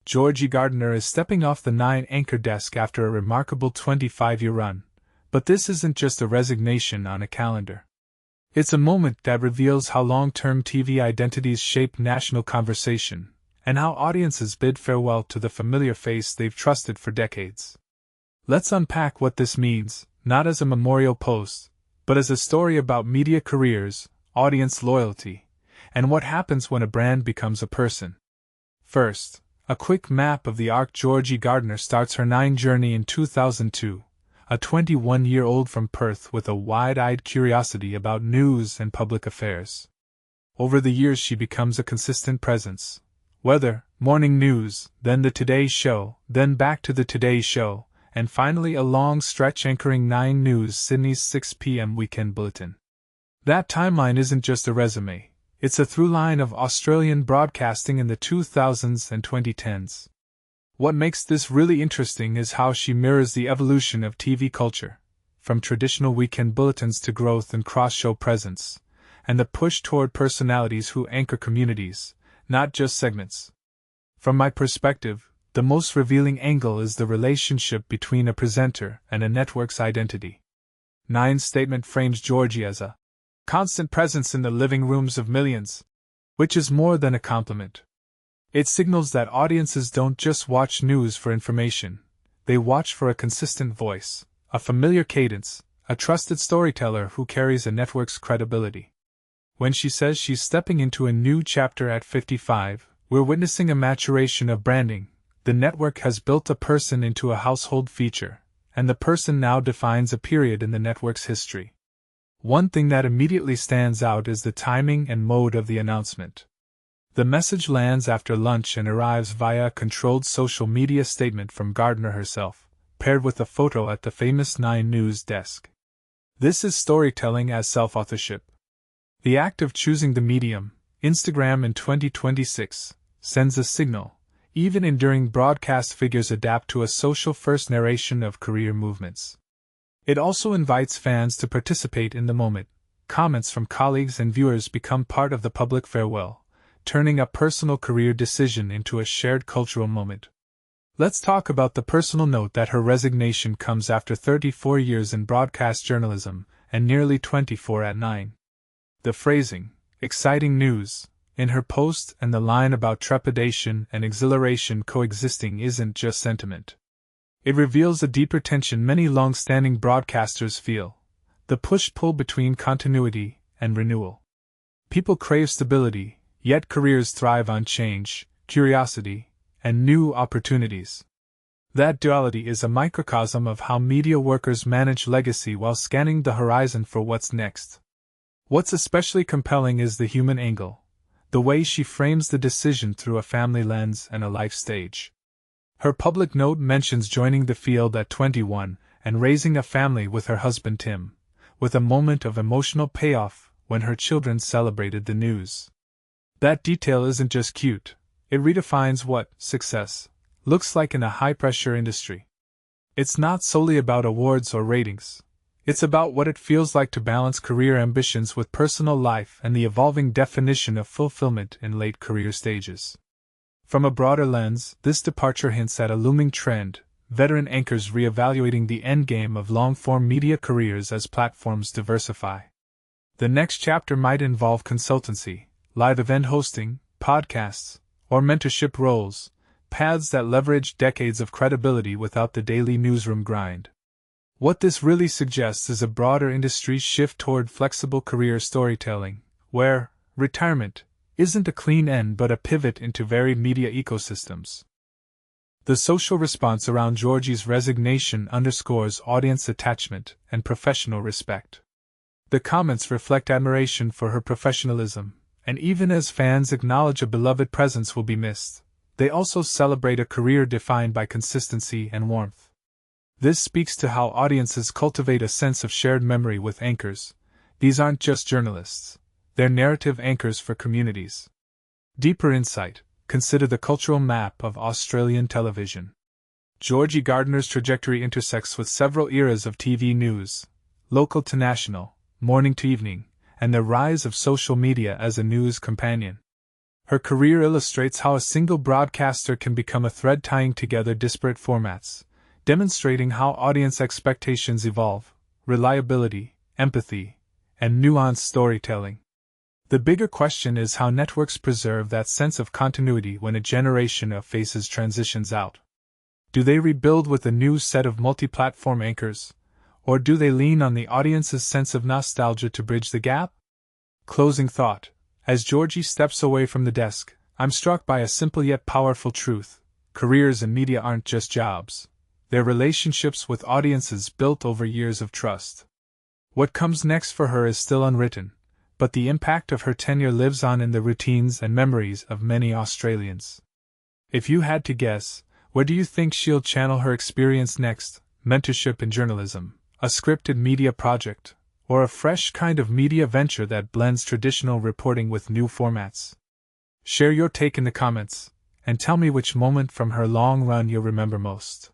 Georgie Gardner is stepping off the 9 anchor desk after a remarkable 25-year run. But this isn't just a resignation on a calendar. It's a moment that reveals how long-term TV identities shape national conversation, and how audiences bid farewell to the familiar face they've trusted for decades. Let's unpack what this means, not as a memorial post, but as a story about media careers, audience loyalty, and what happens when a brand becomes a person. First, a quick map of the arc. Georgie Gardner starts her 9 journey in 2002, a 21-year-old from Perth with a wide-eyed curiosity about news and public affairs. Over the years she becomes a consistent presence. Weather, morning news, then the Today Show, then back to the Today Show, and finally a long stretch anchoring 9 News, Sydney's 6 p.m. weekend bulletin. That timeline isn't just a resume, it's a through line of Australian broadcasting in the 2000s and 2010s. What makes this really interesting is how she mirrors the evolution of TV culture, from traditional weekend bulletins to growth and cross-show presence, and the push toward personalities who anchor communities, not just segments. From my perspective, the most revealing angle is the relationship between a presenter and a network's identity. 9's statement frames Georgie as a constant presence in the living rooms of millions, which is more than a compliment. It signals that audiences don't just watch news for information, they watch for a consistent voice, a familiar cadence, a trusted storyteller who carries a network's credibility. When she says she's stepping into a new chapter at 55, we're witnessing a maturation of branding. The network has built a person into a household feature, and the person now defines a period in the network's history. One thing that immediately stands out is the timing and mode of the announcement. The message lands after lunch and arrives via a controlled social media statement from Gardner herself, paired with a photo at the famous 9 News desk. This is storytelling as self-authorship. The act of choosing the medium, Instagram in 2026, sends a signal. Even enduring broadcast figures adapt to a social-first narration of career movements. It also invites fans to participate in the moment. Comments from colleagues and viewers become part of the public farewell, turning a personal career decision into a shared cultural moment. Let's talk about the personal note that her resignation comes after 34 years in broadcast journalism and nearly 24 at 9. The phrasing, exciting news, in her post and the line about trepidation and exhilaration coexisting isn't just sentiment. It reveals a deeper tension many long-standing broadcasters feel, the push-pull between continuity and renewal. People crave stability, yet careers thrive on change, curiosity, and new opportunities. That duality is a microcosm of how media workers manage legacy while scanning the horizon for what's next. What's especially compelling is the human angle, the way she frames the decision through a family lens and a life stage. Her public note mentions joining the field at 21 and raising a family with her husband Tim, with a moment of emotional payoff when her children celebrated the news. That detail isn't just cute, it redefines what success looks like in a high-pressure industry. It's not solely about awards or ratings. It's about what it feels like to balance career ambitions with personal life and the evolving definition of fulfillment in late career stages. From a broader lens, this departure hints at a looming trend, veteran anchors reevaluating the endgame of long-form media careers as platforms diversify. The next chapter might involve consultancy, live event hosting, podcasts, or mentorship roles, paths that leverage decades of credibility without the daily newsroom grind. What this really suggests is a broader industry shift toward flexible career storytelling, where retirement isn't a clean end but a pivot into varied media ecosystems. The social response around Georgie's resignation underscores audience attachment and professional respect. The comments reflect admiration for her professionalism, and even as fans acknowledge a beloved presence will be missed, they also celebrate a career defined by consistency and warmth. This speaks to how audiences cultivate a sense of shared memory with anchors. These aren't just journalists. They're narrative anchors for communities. Deeper insight, consider the cultural map of Australian television. Georgie Gardner's trajectory intersects with several eras of TV news, local to national, morning to evening, and the rise of social media as a news companion. Her career illustrates how a single broadcaster can become a thread tying together disparate formats, demonstrating how audience expectations evolve, reliability, empathy, and nuanced storytelling. The bigger question is how networks preserve that sense of continuity when a generation of faces transitions out. Do they rebuild with a new set of multi-platform anchors, or do they lean on the audience's sense of nostalgia to bridge the gap? Closing thought. As Georgie steps away from the desk, I'm struck by a simple yet powerful truth. Careers in media aren't just jobs. They're relationships with audiences built over years of trust. What comes next for her is still unwritten, but the impact of her tenure lives on in the routines and memories of many Australians. If you had to guess, where do you think she'll channel her experience next? Mentorship in journalism, a scripted media project, or a fresh kind of media venture that blends traditional reporting with new formats? Share your take in the comments, and tell me which moment from her long run you'll remember most.